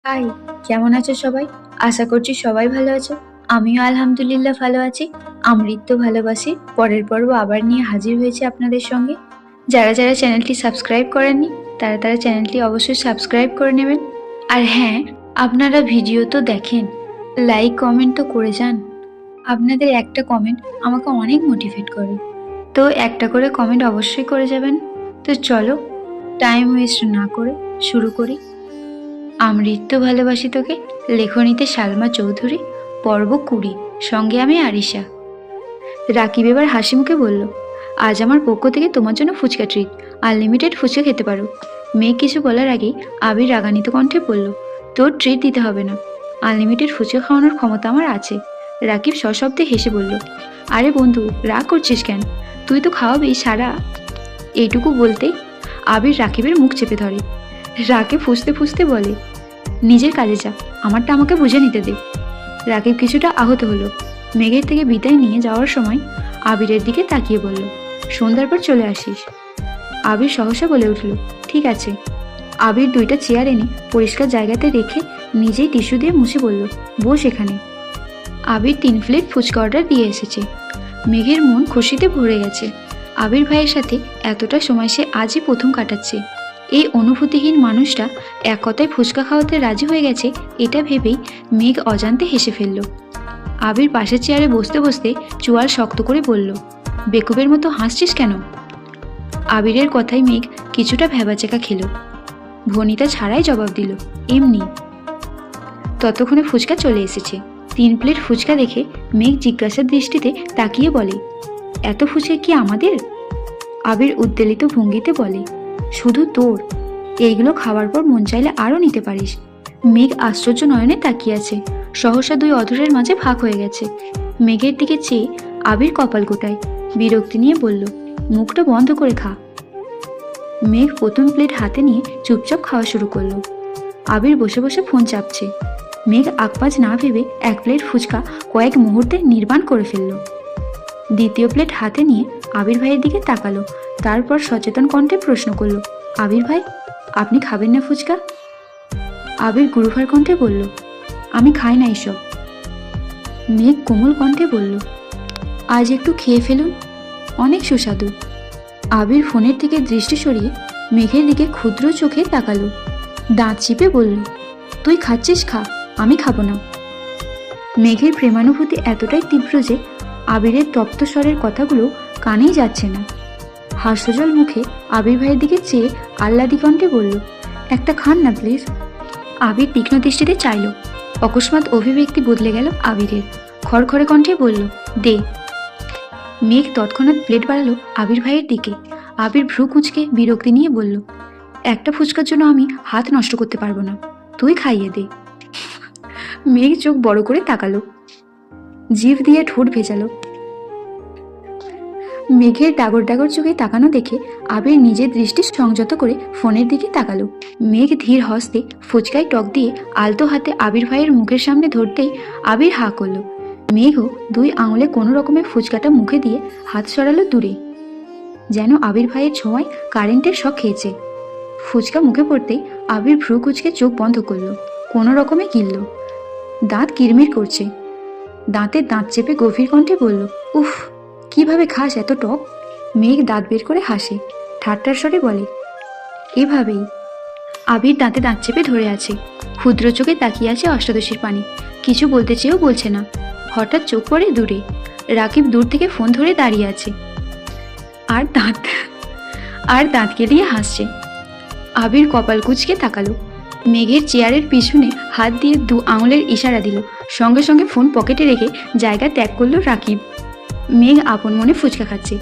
High, কেমন আছো সবাই? আশা করছি সবাই ভালো আছো। আমিও আলহামদুলিল্লাহ ভালো আছি। আমৃত্যু ভালোবাসি পরের পর্ব আবার নিয়ে হাজির হয়েছে আপনাদের সঙ্গে। যারা যারা চ্যানেলটি সাবস্ক্রাইব করেননি তারা তারা চ্যানেলটি অবশ্যই সাবস্ক্রাইব করে নেবেন। আর হ্যাঁ, আপনারা ভিডিও তো দেখেন, লাইক কমেন্ট তো করে যান। আপনাদের একটা কমেন্ট আমাকে অনেক মোটিভেট করে, তো একটা করে কমেন্ট অবশ্যই করে যাবেন। তো চলো, টাইম ওয়েস্ট না করে শুরু করি। আমৃত্যু ভালোবাসি তোকে, লেখনীতে সালমা চৌধুরী, পর্ব 20, সঙ্গে আমি আরিশা। রাকিব এবার হাসি মুখে বলল, আজ আমার পক্ষ থেকে তোমার জন্য ফুচকা ট্রিট, আনলিমিটেড ফুচকা খেতে পারো। মেয়ে কিছু বলার আগেই আবির রাগান্বিত কণ্ঠে বলল, তোর ট্রিট দিতে হবে না, আনলিমিটেড ফুচকা খাওয়ানোর ক্ষমতা আমার আছে। রাকিব সশব্দে হেসে বলল, আরে বন্ধু, রাগ করছিস কেন? তুই তো খাওয়াবি সারা। এইটুকু বলতেই আবির রাকিবের মুখ চেপে ধরে। রাকিব ফুঁসতে ফুঁসতে বলে, নিজের কাজে যা, আমারটা আমাকে বুঝে নিতে দে। রাকিব কিছুটা আহত হলো। মেঘের থেকে বিদায় নিয়ে যাওয়ার সময় আবিরের দিকে তাকিয়ে বলল, সন্ধ্যার পর চলে আসিস। আবির সহসা বলে উঠল, ঠিক আছে। আবির 2টা চেয়ার এনে পরিষ্কার জায়গাতে রেখে নিজেই টিস্যু দিয়ে মুছে বলল, বস এখানে। আবির 3 প্লেট ফুচকা অর্ডার দিয়ে এসেছে। মেঘের মন খুশিতে ভরে গেছে। আবির ভাইয়ের সাথে এতটা সময় সে আজই প্রথম কাটাচ্ছে। এই অনুভূতিহীন মানুষটা এক কথায় ফুচকা খাওয়াতে রাজি হয়ে গেছে, এটা ভেবেই মেঘ অজান্তে হেসে ফেলল। আবির পাশের চেয়ারে বসতে বসতে চোয়াল শক্ত করে বলল, বেকুবের মতো হাসছিস কেন? আবিরের কথায় মেঘ কিছুটা ভ্যাবাচেকা খেল। ভনিতা ছাড়াই জবাব দিল, এমনি। ততক্ষণে ফুচকা চলে এসেছে। 3 প্লেট ফুচকা দেখে মেঘ জিজ্ঞাসার দৃষ্টিতে তাকিয়ে বলে, এত ফুচকা কি আমাদের? আবির উদ্বেলিত ভঙ্গিতে বলে, শুধু তোর, এইগুলো খাওয়ার পর মন চাইলে আরও নিতে পারিস। মেঘ আশ্চর্য নয়নে তাকিয়ে আছে। সহসা 2 অধরের মাঝে ভাগ হয়ে গেছে। মেঘের দিকে চেয়ে আবির কপাল গোটায়, বিরক্তি নিয়ে বলল, মুখটা বন্ধ করে খা। মেঘ প্রথম প্লেট হাতে নিয়ে চুপচাপ খাওয়া শুরু করলো। আবির বসে বসে ফোন চাপছে। মেঘ আকপাজ না ভেবে 1 প্লেট ফুচকা কয়েক মুহূর্তে নির্বাণ করে ফেলল। দ্বিতীয় প্লেট হাতে নিয়ে আবির ভাইয়ের দিকে তাকালো। তারপর সচেতন কণ্ঠে প্রশ্ন করলো, আবির ভাই, আপনি খাবেন না ফুচকা? আবির গুরুভার কণ্ঠে বলল, আমি খাই না এসব। মেঘ কোমল কণ্ঠে বলল, আজ একটু খেয়ে ফেলুন, অনেক সুস্বাদু। আবির ফোনের থেকে দৃষ্টি সরিয়ে মেঘের দিকে ক্ষুদ্র চোখে তাকালো। দাঁত চিপে বলল, তুই খাচ্ছিস খা, আমি খাবো না। মেঘের প্রেমানুভূতি এতটাই তীব্র যে আবিরের তপ্ত স্বরের কথাগুলো কানেই যাচ্ছে না। হাস্যজল মুখে আবির ভাইয়ের দিকে চেয়ে আহ্লাদি কণ্ঠে বলল, একটা খান না প্লিজ। আবির তীক্ষ্ণ দৃষ্টিতে চাইল। অকস্মাৎ অভিব্যক্তি বদলে গেল আবিরের। খড়খড়ে কণ্ঠে বলল, দে। মেঘ তৎক্ষণাৎ প্লেট বাড়ালো আবির ভাইয়ের দিকে। আবির ভ্রু কুঁচকে বিরক্তি নিয়ে বলল, একটা ফুচকার জন্য আমি হাত নষ্ট করতে পারবো না, তুই খাইয়ে দে। মেঘ চোখ বড় করে তাকালো, জিভ দিয়ে ঠোঁট ভেজালো। মেঘের ডাগর ডাগর চোখে তাকানো দেখে আবির নিজের দৃষ্টি সংযত করে ফোনের দিকে তাকালো। মেঘ ধীর হস্তে ফুচকায় টক দিয়ে আলতো হাতে আবির ভাইয়ের মুখের সামনে ধরতেই আবির হা করলো। মেঘও 2 আঙুলে কোনো রকমে ফুচকাটা মুখে দিয়ে হাত সরালো দূরে, যেন আবির ভাইয়ের ছোঁয়ায় কারেন্টের শক খেয়েছে। ফুচকা মুখে পড়তেই আবির ভ্রু কুচকে চোখ বন্ধ করলো, কোনো রকমে গিলল। দাঁত কিরমির করছে। দাঁতে দাঁত চেপে গভীর কণ্ঠে বলল, উফ, কিভাবে খাস এত টক? মেঘ দাঁত বের করে হাসে, ঠাট্টার স্বরে বলে, এভাবেই। আবির দাঁতে দাঁত চেপে ধরে আছে, ক্ষুদ্র চোখে তাকিয়ে আছে অষ্টাদশীর পানি। কিছু বলতে চেয়েও বলছে না। হঠাৎ চোখ পড়ে দূরে। রাকিব দূর থেকে ফোন ধরে দাঁড়িয়ে আছে, আর দাঁত কেলিয়ে হাসছে। আবির কপাল কুঁচকে তাকালো। মেঘের চেয়ারের পিছনে হাত দিয়ে 2 আঙুলের ইশারা দিল। সঙ্গে সঙ্গে ফোন পকেটে রেখে জায়গা ত্যাগ করলো রাকিব। মেঘ আপন মনে ফুচকা খাচ্ছে।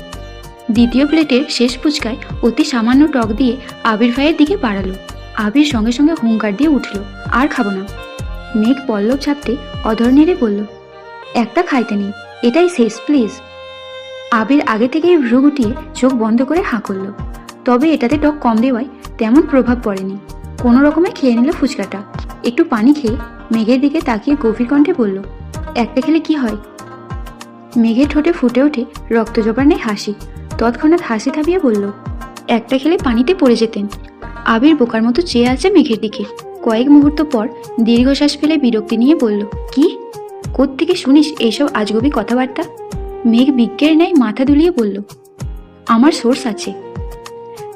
দ্বিতীয় প্লেটের শেষ ফুচকায় অতি সামান্য টক দিয়ে আবির ভাইয়ের দিকে বাড়ালো। আবির সঙ্গে সঙ্গে হুঙ্কার দিয়ে উঠল, আর খাবো না। মেঘ পল্লব ছাপতে অধর নেড়ে বলল, একটা খাইতে নেই, এটাই শেষ প্লিজ। আবির আগে থেকেই ভ্রু গুটিয়ে চোখ বন্ধ করে হাঁ করল। তবে এটাতে টক কম দেওয়ায় তেমন প্রভাব পড়েনি। কোনো রকমে খেয়ে নিল ফুচকাটা। একটু পানি খেয়ে মেঘের দিকে তাকিয়ে গভীর কণ্ঠে বলল, একটা খেলে কি হয়? মেঘের ঠোঁটে ফুটে ওঠে রক্ত জবানে হাসি। তৎক্ষণাৎ হাসি থামিয়ে বলল, একটা খেলে পানিতে পড়ে যেতেন। আবির বোকার মতো চেয়ে আছে মেঘের দিকে, কয়েক মুহূর্ত পর দীর্ঘশ্বাস ফেলে বিরক্তি নিয়ে বলল, কি? কোত্থেকে শুনিস এইসব আজগুবি কথাবার্তা? মেঘ বিজ্ঞের ন্যায় মাথা দুলিয়ে বলল, আমার সোর্স আছে।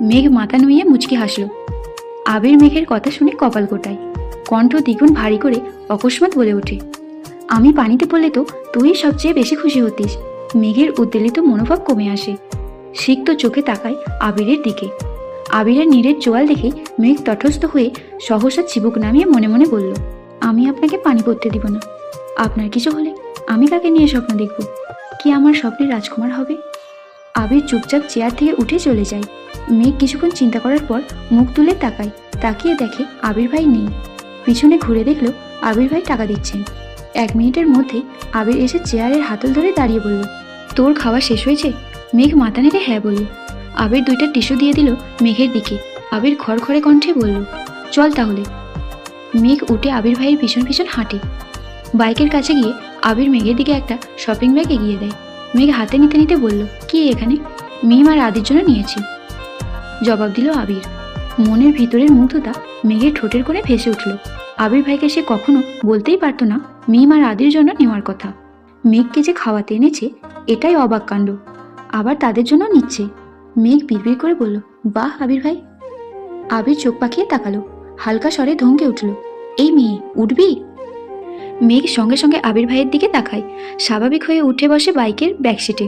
মেঘ মাথা নুইয়ে মুচকি হাসল। আবির মেঘের কথা শুনে কপাল গোটায়, কণ্ঠ দ্বিগুণ ভারী করে অকস্মাৎ বলে ওঠে, আমি পানিতে পড়লে তো তুই সবচেয়ে বেশি খুশি হতিস। মেঘের উদ্বেলিত মনোভাব কমে আসে, সিক্ত চোখে তাকায় আবিরের দিকে। আবিরের নীরের চোয়াল দেখে মেঘ তটস্থ হয়ে সহসা চিবুক নামিয়ে মনে মনে বলল, আমি আপনাকে পানি পড়তে দিব না। আপনার কিছু হলে আমি কাকে নিয়ে স্বপ্ন দেখব? কি আমার স্বপ্নের রাজকুমার হবে? আবির চুপচাপ চেয়ার থেকে উঠে চলে যায়। মেঘ কিছুক্ষণ চিন্তা করার পর মুখ তুলে তাকায়, তাকিয়ে দেখে আবির ভাই নেই। পিছনে ঘুরে দেখলো আবির ভাই টাকা দিচ্ছেন। 1 মিনিটের মধ্যেই আবির এসে চেয়ারের হাতল ধরে দাঁড়িয়ে বলল, তোর খাওয়া শেষ হয়েছে? মেঘ মাথা নেড়ে হ্যাঁ বলল। আবির 2টা টিস্যু দিয়ে দিল মেঘের দিকে। আবির খড়খড়ে কণ্ঠে বলল, চল তাহলে। মেঘ উঠে আবির ভাইয়ের পিছন পিছন হাঁটে। বাইকের কাছে গিয়ে আবির মেঘের দিকে একটা শপিং ব্যাগ এগিয়ে দেয়। মেঘ হাতে নিতে নিতে বলল, কি এখানে? মিম আর আদির জন্য নিয়েছি, জবাব দিল আবির। মনের ভিতরের মুগ্ধতা মেঘের ঠোঁটের কোণে ভেসে উঠল। আবির ভাইকে সে কখনো বলতেই পারতো না মিম আর আদির জন্য নেওয়ার কথা। মেঘকে যে খাওয়াতে এনেছে এটাই অবাক কাণ্ড, আবার তাদের জন্য নিচ্ছে। মেঘ বিড়বিড় করে বলল, বাহ আবির ভাই। আবির চোখ পাকিয়ে তাকালো, হালকা স্বরে ধমকে উঠল, এই মেয়ে উঠবি? মেঘ সঙ্গে সঙ্গে আবির ভাইয়ের দিকে তাকায়, স্বাভাবিক হয়ে উঠে বসে বাইকের ব্যাকসিটে।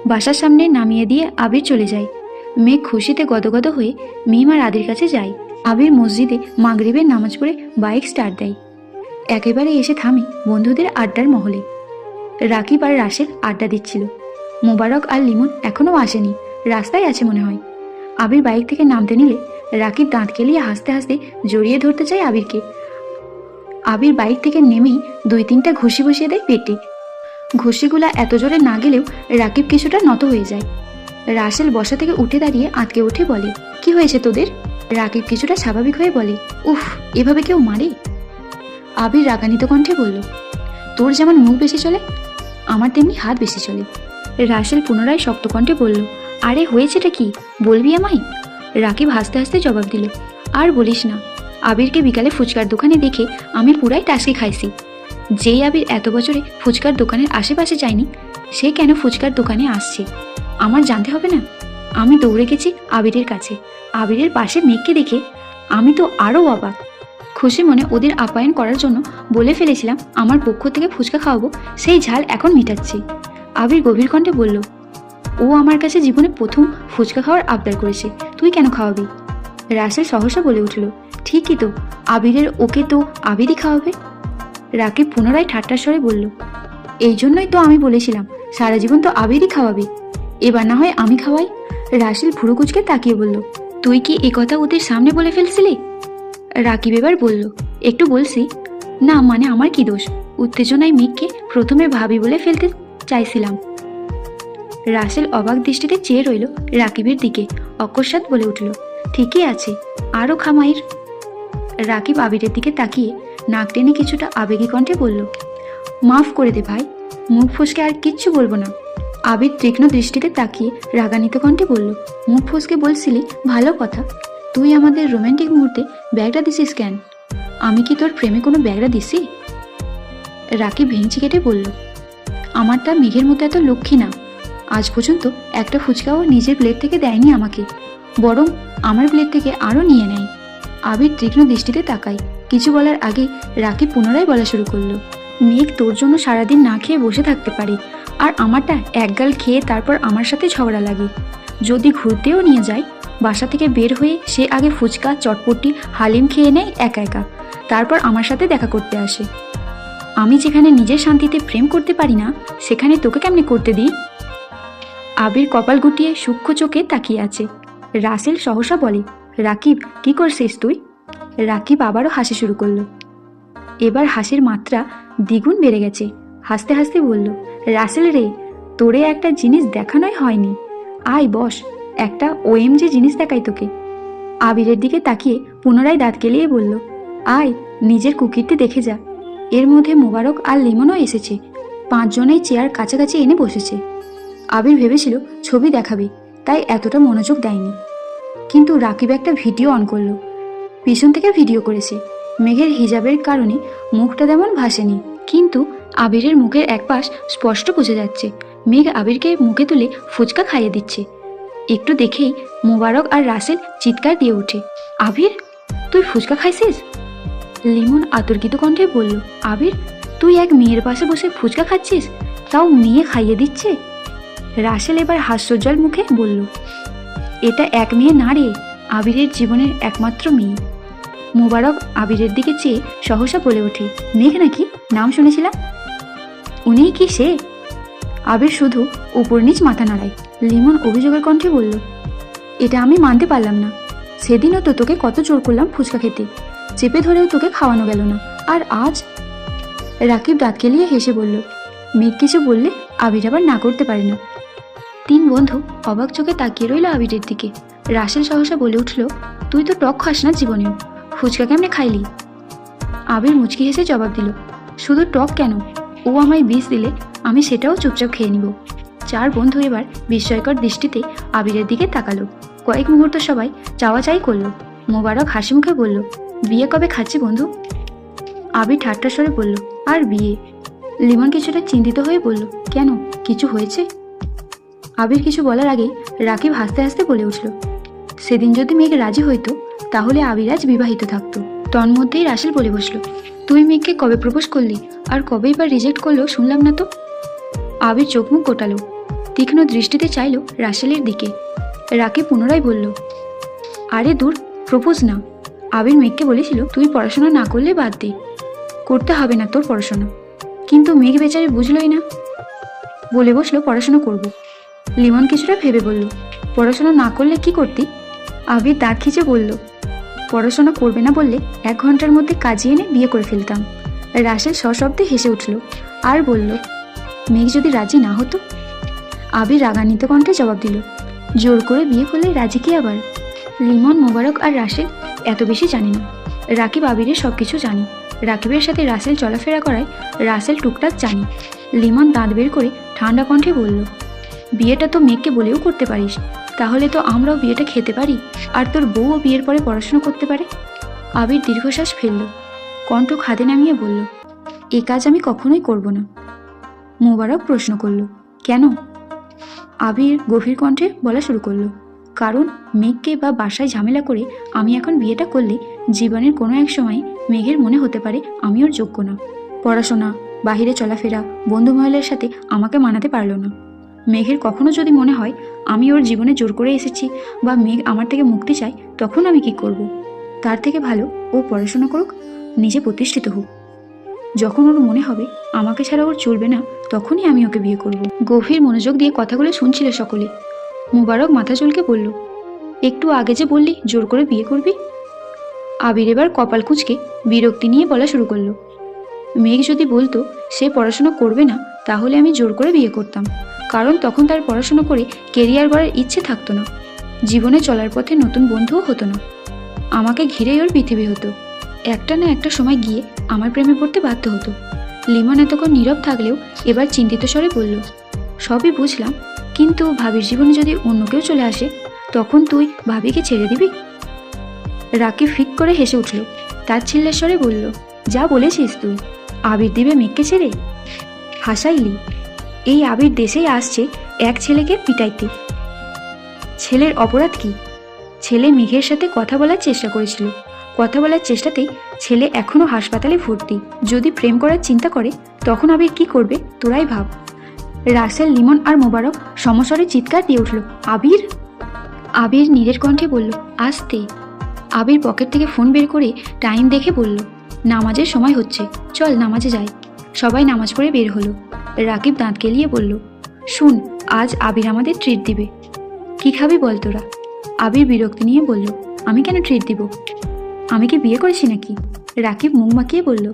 বাসার সামনে নামিয়ে দিয়ে আবির চলে যায়। মেঘ খুশিতে গদগদ হয়ে মিম আর আদির কাছে যায়। আবির মসজিদে মাগরিবের নামাজ পড়ে বাইক স্টার্ট দেয়। একেবারে এসে থামে বন্ধুদের আড্ডার মহলে। রাকিব আর রাশেদ আড্ডা দিচ্ছিল। মোবারক আর লিমন এখনও আসেনি, রাস্তায় আছে মনে হয়। আবির বাইক থেকে নামতে নিলে রাকিব দাঁত কেলিয়ে হাসতে হাসতে জড়িয়ে ধরতে চায় আবিরকে। আবির বাইক থেকে নেমেই 2-3টা ঘুষি বসিয়ে দেয় পেটে। ঘুষিগুলা এত জোরে না গেলেও রাকিব কিছুটা নত হয়ে যায়। রাসেল বসা থেকে উঠে দাঁড়িয়ে আঁতকে উঠে বলে, কি হয়েছে তোদের? রাকিব কিছুটা স্বাভাবিক হয়ে বলে, উফ, এভাবে কেউ মারে? আবির রাগান্বিত কণ্ঠে বলল, তোর যেমন মুখ বেশি চলে আমার তেমনি হাত বেশি চলে। রাসেল পুনরায় শক্ত কণ্ঠে বলল, আরে হয়েছেটা কি, বলবি আমায়? রাকিব হাসতে হাসতে জবাব দিল, আর বলিস না, আবিরকে বিকালে ফুচকার দোকানে দেখে আমি পুরাই টাসকে খাইছি। যেই আবির এত বছরে ফুচকার দোকানের আশেপাশে যায়নি, সে কেন ফুচকার দোকানে আসছে আমার জানতে হবে না? আমি দৌড়ে গেছি আবিরের কাছে। আবিরের পাশে মেঘকে দেখে আমি তো আরও অবাক। খুশি মনে ওদের আপ্যায়ন করার জন্য বলে ফেলেছিলাম আমার পক্ষ থেকে ফুচকা খাওয়াবো, সেই ঝাল এখন মিটাচ্ছি। আবির গভীর কণ্ঠে বলল, ও আমার কাছে জীবনে প্রথম ফুচকা খাওয়ার আবদার করেছে, তুই কেন খাওয়াবি? রাসেল সহসা বলে উঠল, ঠিকই তো, আবিরের ওকে তো আবিরই খাওয়াবে। রাকিব পুনরায় ঠাট্টার স্বরে বলল, এই জন্যই তো আমি বলেছিলাম সারা জীবন তো আবিরই খাওয়াবে, এবার না হয় আমি খাওয়াই। রাসেল ভুরু কুচকে তাকিয়ে বলল, তুই কি এ কথা ওদের সামনে বলে ফেলছিলি? রাকিব এবার বলল, একটু বলছি না, মানে আমার কি দোষ? উত্তেজনায় মেঘকে প্রথমে ভাবি বলে ফেলতে চাইছিলাম। রাসেল অবাক দৃষ্টিতে চেয়ে রইল রাকিবের দিকে, অকস্মাৎ বলে উঠল, ঠিকই আছে, আরও খামাইর। রাকিব আবিরের দিকে তাকিয়ে নাক টেনে কিছুটা আবেগী কণ্ঠে বলল, মাফ করে দে ভাই, মুখ ফসকে আর কিচ্ছু বলবো না। আবির তীক্ষ্ণ দৃষ্টিতে তাকিয়ে রাগান্বিত কণ্ঠে বলল, মুখ ফসকে বলছিলি ভালো কথা, তুই আমাদের রোমান্টিক মুহূর্তে ব্যাগটা দিছিস কেন? আমি কি তোর প্রেমে কোনো ব্যাগটা দিছি? রাকিব ভেঙচি কেটে বলল, আমারটা মেঘের মতো এত লক্ষ্মী না, আজ পর্যন্ত একটা ফুচকাও নিজের প্লেট থেকে দেয়নি আমাকে, বরং আমার প্লেট থেকে আরও নিয়ে নেয়। আবির তীক্ষ্ণ দৃষ্টিতে তাকায়। কিছু বলার আগে রাকিব পুনরায় বলা শুরু করলো, মেঘ তোর জন্য সারাদিন না খেয়ে বসে থাকতে পারে, আর আমারটা একগাল খেয়ে তারপর আমার সাথে ঝগড়া লাগে। যদি ঘুরতেও নিয়ে যায়, বাসা থেকে বের হয়ে সে আগে ফুচকা, চটপটি, হালিম খেয়ে নেয় একা একা, তারপর আমার সাথে দেখা করতে আসে। আমি যেখানে নিজের শান্তিতে প্রেম করতে পারি না, সেখানে তোকে কেমনে করতে দিই? আবির কপাল গুটিয়ে সূক্ষ্ম চোখে তাকিয়ে আছে। রাসেল সহসা বলে, রাকিব কি করছিস তুই? রাকিব আবারও হাসি শুরু করলো। এবার হাসির মাত্রা দ্বিগুণ বেড়ে গেছে। হাসতে হাসতে বলল, রাসেল রে, তোরে একটা জিনিস দেখানোই হয়নি, আয় বস, একটা ওএমজি জিনিস দেখাই তোকে। আবিরের দিকে তাকিয়ে পুনরায় দাঁত কেলিয়ে বলল, আয়, নিজের কুকিরটি দেখে যা। এর মধ্যে মোবারক আর লিমনও এসেছে, 5 জনেই চেয়ার কাছাকাছি এনে বসেছে। আবির ভেবেছিল ছবি দেখাবে, তাই এতটা মনোযোগ দেয়নি, কিন্তু রাকিব একটা ভিডিও অন করলো। পিছন থেকে ভিডিও করেছে। মেঘের হিজাবের কারণে মুখটা তেমন ভাসেনি, কিন্তু আবিরের মুখের এক পাশ স্পষ্ট বোঝা যাচ্ছে। মেঘ আবিরকে মুখে তুলে ফুচকা খাইয়ে দিচ্ছে। একটু দেখেই মোবারক আর রাসেল চিৎকার দিয়ে ওঠে, আবির তুই ফুচকা খাইছিস? লিমন আতর্কিত কণ্ঠে বলল, আবির তুই এক মেয়ের পাশে বসে ফুচকা খাচ্ছিস, তাও মেয়ে খাইয়ে দিচ্ছে? রাসেল এবার হাস্যজ্জ্বল মুখে বলল, এটা এক মেয়ে না রে, আবিরের জীবনের একমাত্র মেয়ে। মোবারক আবিরের দিকে চেয়ে সহসা বলে ওঠে, মেঘ নাকি? নাম শুনেছিলাম। উনিই কি সে? আবির শুধু উপর নিচ মাথা নাড়ায়। লিমন অভিযোগের কণ্ঠে বলল, এটা আমি মানতে পারলাম না। সেদিনও তো তোকে কত জোর করলাম ফুচকা খেতে, চেপে ধরেও তোকে খাওয়ানো গেল না, আর আজ? রাকিব দাঁত কেলিয়ে হেসে বলল, মেঘ কিছু বললে আবির আবার না করতে পারে না। তিন বন্ধু অবাক চোখে তাকিয়ে রইল আবিরের দিকে। রাসেল সহসা বলে উঠল, তুই তো টক খাস না জীবনেও, ফুচকা কেমনে খাইলি? আবির মুচকি হেসে জবাব দিল, শুধু টক কেন, ও আমায় বিষ দিলে আমি সেটাও চুপচাপ খেয়ে নিব। চার বন্ধু এবার বিস্ময়কর দৃষ্টিতে আবিরের দিকে তাকালো। কয়েক মুহূর্ত সবাই চাওয়াচাই করলো। মোবারক হাসি মুখে বলল, বিয়ে কবে খাচ্ছি বন্ধু? আবির ঠাট্টা স্বরে বলল, আর বিয়ে? লিমন কিছুটা চিন্তিত হয়ে বলল, কেন, কিছু হয়েছে? আবির কিছু বলার আগে রাকিব হাসতে হাসতে বলে উঠল, সেদিন যদি মেঘ রাজি হইতো তাহলে আবির আজ বিবাহিত থাকতো। তন্মধ্যেই রাসেল বলে বসলো, তুই মেঘকে কবে প্রপোজ করলি, আর কবেই বা রিজেক্ট করলো শুনলাম না তো? আবির চোখ মুখ গোটালো, তীক্ষ্ণ দৃষ্টিতে চাইল রাসেলের দিকে। রাকিব পুনরায় বলল, আরে দূর, প্রপোজ না। আবির মেঘকে বলেছিল, তুই পড়াশোনা না করলে বাদ দে, করতে হবে না তোর পড়াশোনা। কিন্তু মেঘ বেচারে বুঝলই না, বলে বসলো পড়াশোনা করব। লিমন কিছুটা ভেবে বলল, পড়াশোনা না করলে কি করতি? আবির দাঁত খিচে বলল, পড়াশোনা করবে না বললে 1 ঘন্টার মধ্যে কাজিয়ে এনে বিয়ে করে ফেলতাম। রাসেল সশব্দে হেসে উঠল আর বলল, মেঘ যদি রাজি না হতো? আবির রাগান্বিত কণ্ঠে জবাব দিল, জোর করে বিয়ে করলে রাজি কি আবার? লিমন, মোবারক আর রাসেল এত বেশি জানে না। রাকিব আবিরের সব কিছু জানে। রাকিবের সাথে রাসেল চলাফেরা করায় রাসেল টুকটাক জানে। লিমন দাঁত বের করে ঠান্ডা কণ্ঠে বলল, বিয়েটা তো মেঘকে বলেও করতে পারিস, তাহলে তো আমরাও বিয়েটা খেতে পারি, আর তোর বউও বিয়ের পরে পড়াশোনা করতে পারে। আবির দীর্ঘশ্বাস ফেলল, কণ্ঠ খাদে নামিয়ে বলল, এ কাজ আমি কখনোই করব না। মোবারক প্রশ্ন করল, কেন? আবির গভীর কণ্ঠে বলা শুরু করলো, কারণ মেঘকে বা বাসায় ঝামেলা করে আমি এখন বিয়েটা করলে জীবনের কোনো এক সময় মেঘের মনে হতে পারে আমি ওর যোগ্য না। পড়াশোনা, বাহিরে চলাফেরা, বন্ধু মহলের সাথে আমাকে মানাতে পারল না। মেঘের কখনো যদি মনে হয় আমি ওর জীবনে জোর করে এসেছি বা মেঘ আমার থেকে মুক্তি চায়, তখন আমি কি করব? তার থেকে ভালো ও পড়াশোনা করুক, নিজে প্রতিষ্ঠিত হোক। যখন ওর মনে হবে আমাকে ছাড়া ওর চলবে না, তখনই আমি ওকে বিয়ে করব। গভীর মনোযোগ দিয়ে কথাগুলো শুনছিল সকলে। মোবারক মাথা চুলকে বলল, একটু আগে যে বললি জোর করে বিয়ে করবি? আবির এবার কপাল কুঁচকে বিরক্তি নিয়ে বলা শুরু করলো, মেঘ যদি বলতো সে পড়াশোনা করবে না, তাহলে আমি জোর করে বিয়ে করতাম, কারণ তখন তার পড়াশোনা করে কেরিয়ার গড়ার ইচ্ছে থাকতো না, জীবনে চলার পথে নতুন বন্ধুও হতো না, আমাকে ঘিরেই ওর পৃথিবী হতো। একটা না একটা সময় গিয়ে আমার প্রেমে পড়তে বাধ্য হতো। লিমন এতক্ষণ নীরব থাকলেও এবার চিন্তিত স্বরে বলল, সবই বুঝলাম, কিন্তু ভাবির জীবনে যদি অন্য কেউ চলে আসে, তখন তুই ভাবিকে ছেড়ে দিবি? রাকিব ফিক করে হেসে উঠল, তার ছিল্লের স্বরে বলল, যা বলেছিস তুই, আবির দিবে মেঘকে ছেড়ে? হাসাইলি? এই আবির দেশেই আসছে এক ছেলেকে পিটাইতে। ছেলের অপরাধ কি? ছেলে মেঘের সাথে কথা বলার চেষ্টা করেছিল, কথা বলার চেষ্টাতেই ছেলে এখনো হাসপাতালে ভর্তি। যদি প্রেম করার চিন্তা করে তখন আবির কি করবে তোরাই ভাব। রাসেল, লিমন আর মোবারক সমস্বরে চিৎকার দিয়ে উঠল, আবির! আবির নীরের কণ্ঠে বলল, আস্তে। আবির পকেট থেকে ফোন বের করে টাইম দেখে বলল, নামাজের সময় হচ্ছে, চল নামাজে যাই। সবাই নামাজ পড়ে বের হলো। রাকিব দাঁত কেলিয়ে বলল, শুন, আজ আবির আমাদের ট্রিট দিবে। কি খাবি বল তোরা? আবির বিরক্তি নিয়ে বলল, আমি কেন ট্রিট দিব? আমি কি বিয়ে করেছি নাকি? রাকিব মুখ মাখিয়ে বলল,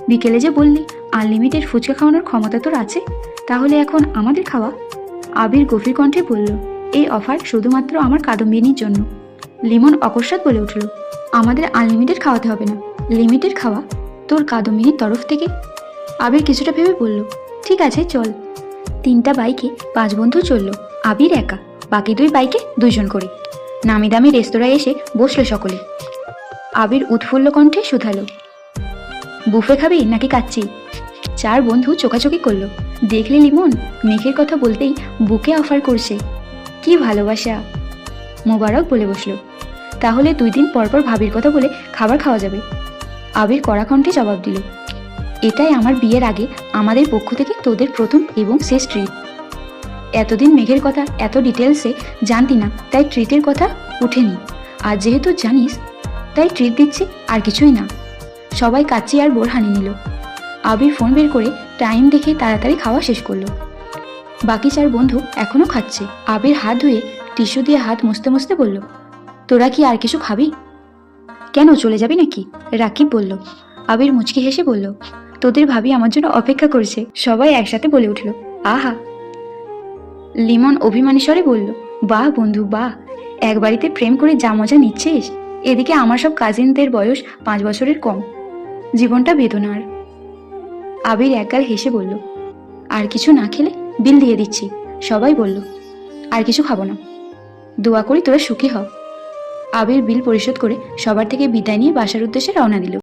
বিকেলে যে বললি আনলিমিটেড ফুচকা খাওয়ানোর ক্ষমতা তোর আছে, তাহলে এখন আমাদের খাওয়া। আবির গভীর কণ্ঠে বলল, এই অফার শুধুমাত্র আমার কাদম্বিনীর জন্য। লিমন অকস্মাৎ বলে উঠল, আমাদের আনলিমিটেড খাওয়াতে হবে না, লিমিটেড খাওয়া তোর কাদম্বিনীর তরফ থেকে। আবির কিছুটা ভেবে বলল, ঠিক আছে চল। 3টা বাইকে 5 বন্ধু চলল, আবির একা, বাকি 2 বাইকে 2 জন করে। নামি দামি রেস্তোরাঁয় এসে বসলো সকলে। আবির উৎফুল্ল কণ্ঠে শুধালো, বুফে খাবি নাকি কাচ্চি? চার বন্ধু চোখাচোখি করলো। দেখলে লিমন, মেঘের কথা বলতেই বুকে অফার করছে। কি ভালোবাসা! মোবারক বলে বসলো, তাহলে 2 দিন পর পর ভাবির কথা বলে খাবার খাওয়া যাবে। আবির কড়া কণ্ঠে জবাব দিল, এটাই আমার বিয়ের আগে আমাদের পক্ষ থেকে তোদের প্রথম এবং শেষ ট্রিট। এতদিন মেঘের কথা এত ডিটেলসে জানতি না, তাই ট্রিটের কথা উঠেনি। আর যেহেতু জানিস, তাই ট্রিট দিচ্ছি, আর কিছুই না। সবাই কাচ্চি আর বোরহানি নিল। আবির ফোন বের করে টাইম দেখে তাড়াতাড়ি খাওয়া শেষ করলো। বাকি 4 বন্ধু এখনো খাচ্ছে। আবির হাত ধুয়ে টিস্যু দিয়ে হাত মুছতে মুছতে বলল, তোরা কি আর কিছু খাবি? কেন, চলে যাবি নাকি? রাকিব বলল। আবির মুচকি হেসে বলল, তোদের ভাবি আমার জন্য অপেক্ষা করছে। সবাই একসাথে বলে উঠল, আহা। লিমন অভিমানী স্বরে বলল, বাহ বন্ধু বাহ, এক বাড়িতে প্রেম করে যা মজা নিচ্ছিস। এদিকে আমার সব কাজিনদের বয়স 5 বছরের কম। জীবনটা বেদনার। আবির একগাল হেসে বলল, আর কিছু না খেলে বিল দিয়ে দিচ্ছি। সবাই বলল, আর কিছু খাবো না। দোয়া করি তোরা সুখী হ। আবির বিল পরিশোধ করে সবার থেকে বিদায় নিয়ে বাসার উদ্দেশ্যে রওনা দিল।